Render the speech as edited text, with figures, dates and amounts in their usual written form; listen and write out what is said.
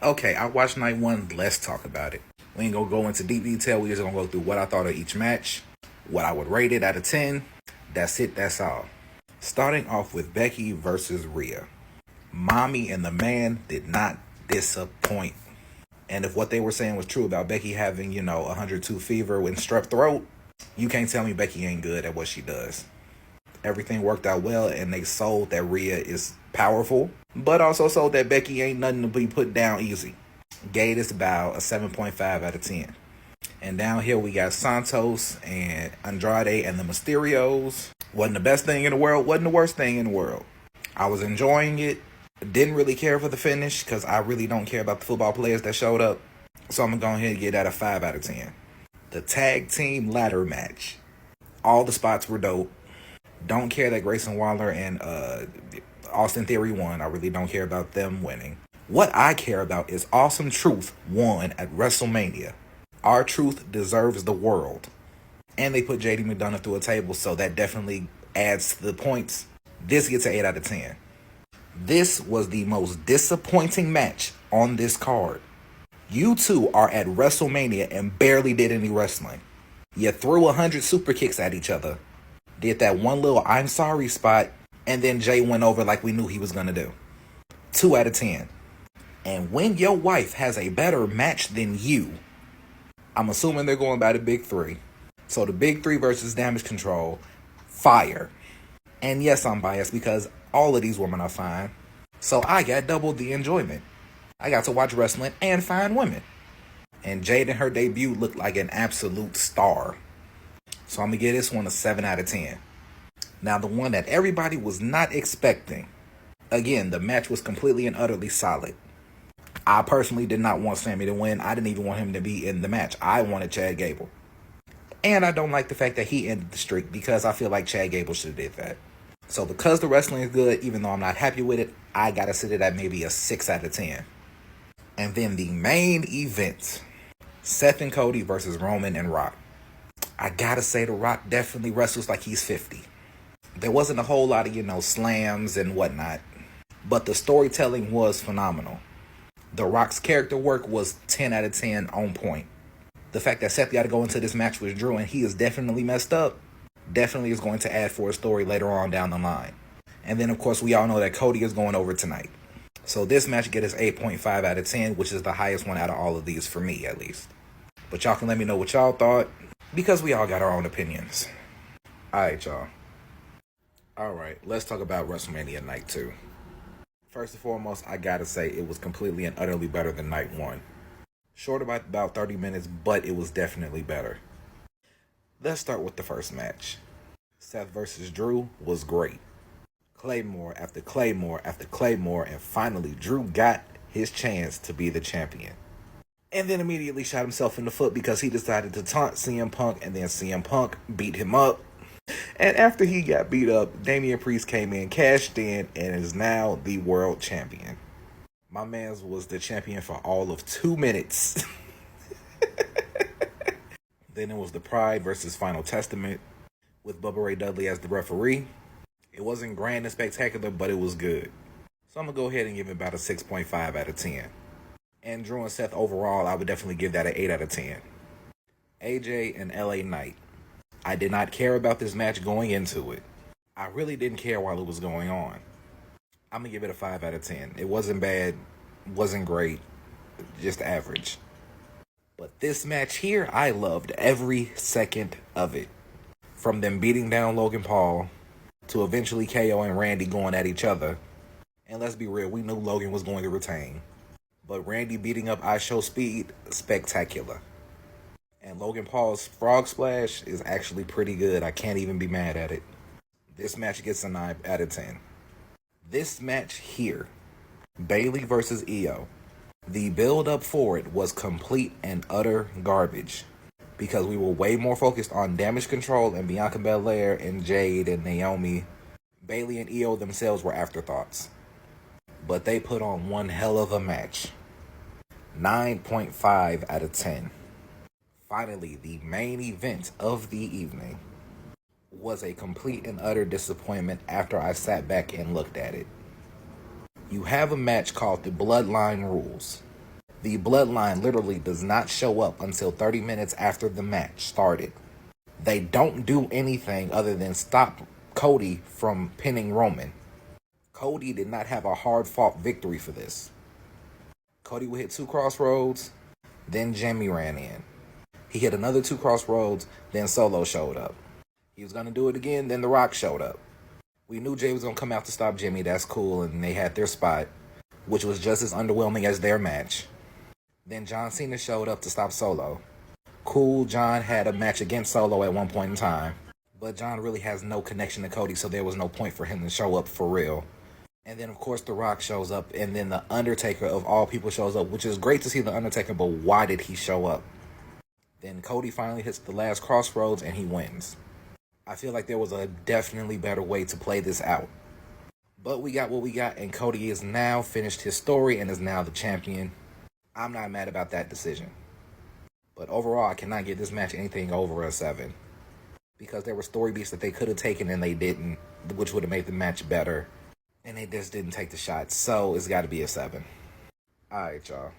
Okay, I watched night one. Let's talk about it. We ain't gonna go into deep detail. We just gonna go through what I thought of each match, what I would rate it out of 10. That's it, that's all. Starting off with Becky versus Rhea. Mommy and the man did not disappoint. And if what they were saying was true about Becky having, 102 fever and strep throat, you can't tell me Becky ain't good at what she does. Everything worked out well, and they sold that Rhea is powerful, but also sold that Becky ain't nothing to be put down easy. Gave this bout a 7.5 out of 10. And down here we got Santos and Andrade and the Mysterios. Wasn't the best thing in the world, wasn't the worst thing in the world. I was enjoying it. Didn't really care for the finish because I really don't care about the football players that showed up. So I'm going to go ahead and get that a 5 out of 10. The tag team ladder match. All the spots were dope. Don't care that Grayson Waller and Austin Theory won. I really don't care about them winning. What I care about is Awesome Truth won at WrestleMania. Our Truth deserves the world. And they put JD McDonough through a table, so that definitely adds to the points. This gets an 8 out of 10. This was the most disappointing match on this card. You two are at WrestleMania and barely did any wrestling. You threw 100 super kicks at each other. Did that one little I'm sorry spot, and then Jay went over like we knew he was going to do. 2 out of 10. And when your wife has a better match than you, I'm assuming they're going by the big three. So the big three versus Damage Control, fire. And yes, I'm biased because all of these women are fine. So I got double the enjoyment. I got to watch wrestling and fine women. And Jade in her debut looked like an absolute star. So I'm going to give this one a 7 out of 10. Now the one that everybody was not expecting. Again, the match was completely and utterly solid. I personally did not want Sammy to win. I didn't even want him to be in the match. I wanted Chad Gable. And I don't like the fact that he ended the streak because I feel like Chad Gable should have did that. So because the wrestling is good, even though I'm not happy with it, I got to sit it at maybe a 6 out of 10. And then the main event, Seth and Cody versus Roman and Rock. I got to say The Rock definitely wrestles like he's 50. There wasn't a whole lot of, slams and whatnot. But the storytelling was phenomenal. The Rock's character work was 10 out of 10 on point. The fact that Seth got to go into this match with Drew and he is definitely messed up, definitely is going to add for a story later on down the line. And then, of course, we all know that Cody is going over tonight. So this match gets us 8.5 out of 10, which is the highest one out of all of these for me, at least. But y'all can let me know what y'all thought, because we all got our own opinions. Alright, y'all. Alright, let's talk about WrestleMania Night 2. First and foremost, I gotta say it was completely and utterly better than Night 1. Short about 30 minutes, but it was definitely better. Let's start with the first match. Seth versus Drew was great. Claymore after Claymore after Claymore, and finally Drew got his chance to be the champion. And then immediately shot himself in the foot because he decided to taunt CM Punk, and then CM Punk beat him up. And after he got beat up, Damian Priest came in, cashed in, and is now the world champion. My man was the champion for all of 2 minutes. Then it was the Pride versus Final Testament with Bubba Ray Dudley as the referee. It wasn't grand and spectacular, but it was good. So I'm going to go ahead and give it about a 6.5 out of 10. And Drew and Seth overall, I would definitely give that an 8 out of 10. AJ and LA Knight. I did not care about this match going into it. I really didn't care while it was going on. I'm going to give it a 5 out of 10. It wasn't bad, wasn't great, just average. But this match here, I loved every second of it. From them beating down Logan Paul to eventually KO and Randy going at each other. And let's be real, we knew Logan was going to retain. But Randy beating up I Show Speed, spectacular. And Logan Paul's frog splash is actually pretty good. I can't even be mad at it. This match gets a 9 out of 10. This match here, Bayley versus Io, the build-up for it was complete and utter garbage. Because we were way more focused on Damage Control and Bianca Belair and Jade and Naomi. Bayley and Io themselves were afterthoughts. But they put on one hell of a match. 9.5 out of 10. Finally, the main event of the evening was a complete and utter disappointment after I sat back and looked at it. You have a match called the Bloodline Rules. The Bloodline literally does not show up until 30 minutes after the match started. They don't do anything other than stop Cody from pinning Roman. Cody did not have a hard-fought victory for this. Cody would hit 2 crossroads, then Jimmy ran in. He hit another 2 crossroads, then Solo showed up. He was going to do it again, then The Rock showed up. We knew Jay was going to come out to stop Jimmy, that's cool, and they had their spot, which was just as underwhelming as their match. Then John Cena showed up to stop Solo. Cool, John had a match against Solo at one point in time, but John really has no connection to Cody, so there was no point for him to show up for real. And then, of course, The Rock shows up, and then The Undertaker, of all people, shows up, which is great to see The Undertaker, but why did he show up? Then Cody finally hits the last crossroads, and he wins. I feel like there was a definitely better way to play this out. But we got what we got, and Cody is now finished his story and is now the champion. I'm not mad about that decision. But overall, I cannot give this match anything over a 7. Because there were story beats that they could have taken and they didn't, which would have made the match better. And they just didn't take the shot, so it's got to be a 7. Alright, y'all.